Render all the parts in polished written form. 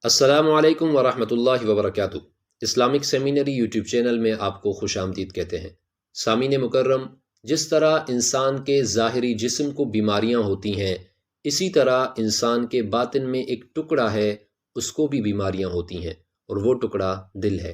السلام علیکم ورحمۃ اللہ وبرکاتہ۔ اسلامک سیمینری یوٹیوب چینل میں آپ کو خوش آمدید کہتے ہیں۔ سامعین مکرم، جس طرح انسان کے ظاہری جسم کو بیماریاں ہوتی ہیں، اسی طرح انسان کے باطن میں ایک ٹکڑا ہے، اس کو بھی بیماریاں ہوتی ہیں، اور وہ ٹکڑا دل ہے۔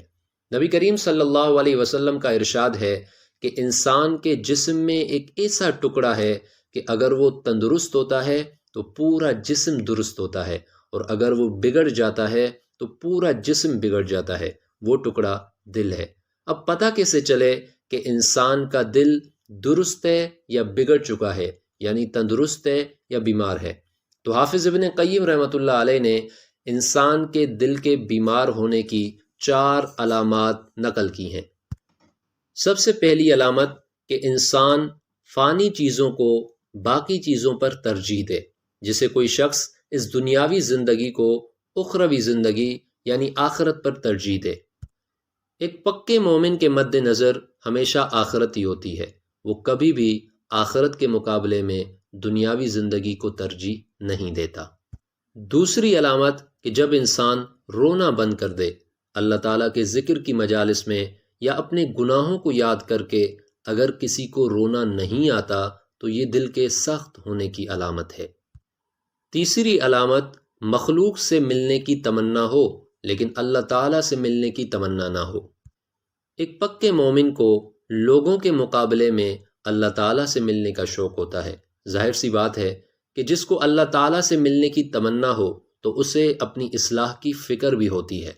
نبی کریم صلی اللہ علیہ وسلم کا ارشاد ہے کہ انسان کے جسم میں ایک ایسا ٹکڑا ہے کہ اگر وہ تندرست ہوتا ہے تو پورا جسم درست ہوتا ہے، اور اگر وہ بگڑ جاتا ہے تو پورا جسم بگڑ جاتا ہے۔ وہ ٹکڑا دل ہے۔ اب پتہ کیسے چلے کہ انسان کا دل درست ہے یا بگڑ چکا ہے، یعنی تندرست ہے یا بیمار ہے؟ تو حافظ ابن قیم رحمۃ اللہ علیہ نے انسان کے دل کے بیمار ہونے کی 4 علامات نقل کی ہیں۔ سب سے پہلی علامت کہ انسان فانی چیزوں کو باقی چیزوں پر ترجیح دے، جسے کوئی شخص اس دنیاوی زندگی کو اخروی زندگی یعنی آخرت پر ترجیح دے۔ ایک پکے مومن کے مد نظر ہمیشہ آخرت ہی ہوتی ہے، وہ کبھی بھی آخرت کے مقابلے میں دنیاوی زندگی کو ترجیح نہیں دیتا۔ دوسری علامت کہ جب انسان رونا بند کر دے، اللہ تعالیٰ کے ذکر کی مجالس میں یا اپنے گناہوں کو یاد کر کے اگر کسی کو رونا نہیں آتا تو یہ دل کے سخت ہونے کی علامت ہے۔ تیسری علامت مخلوق سے ملنے کی تمنا ہو لیکن اللہ تعالیٰ سے ملنے کی تمنا نہ ہو۔ ایک پکے مومن کو لوگوں کے مقابلے میں اللہ تعالیٰ سے ملنے کا شوق ہوتا ہے۔ ظاہر سی بات ہے کہ جس کو اللہ تعالیٰ سے ملنے کی تمنا ہو تو اسے اپنی اصلاح کی فکر بھی ہوتی ہے،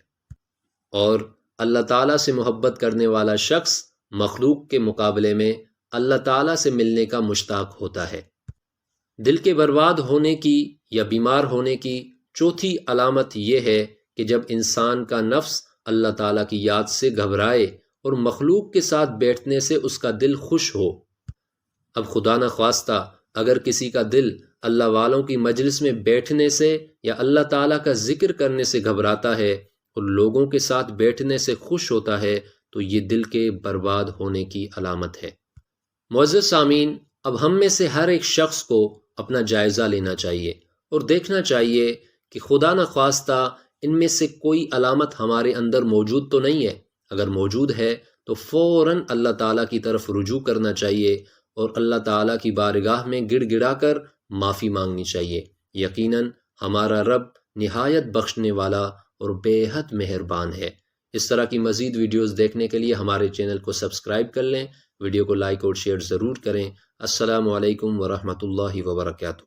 اور اللہ تعالیٰ سے محبت کرنے والا شخص مخلوق کے مقابلے میں اللہ تعالیٰ سے ملنے کا مشتاق ہوتا ہے۔ دل کے برباد ہونے کی یا بیمار ہونے کی چوتھی علامت یہ ہے کہ جب انسان کا نفس اللہ تعالیٰ کی یاد سے گھبرائے اور مخلوق کے ساتھ بیٹھنے سے اس کا دل خوش ہو۔ اب خدا نخواستہ اگر کسی کا دل اللہ والوں کی مجلس میں بیٹھنے سے یا اللہ تعالیٰ کا ذکر کرنے سے گھبراتا ہے اور لوگوں کے ساتھ بیٹھنے سے خوش ہوتا ہے تو یہ دل کے برباد ہونے کی علامت ہے۔ معزز سامعین، اب ہم میں سے ہر ایک شخص کو اپنا جائزہ لینا چاہیے اور دیکھنا چاہیے کہ خدا نخواستہ ان میں سے کوئی علامت ہمارے اندر موجود تو نہیں ہے۔ اگر موجود ہے تو فوراً اللہ تعالیٰ کی طرف رجوع کرنا چاہیے اور اللہ تعالیٰ کی بارگاہ میں گڑ گڑا کر معافی مانگنی چاہیے۔ یقیناً ہمارا رب نہایت بخشنے والا اور بے حد مہربان ہے۔ اس طرح کی مزید ویڈیوز دیکھنے کے لیے ہمارے چینل کو سبسکرائب کر لیں، ویڈیو کو لائک اور شیئر ضرور کریں۔ السلام علیکم ورحمۃ اللہ وبرکاتہ۔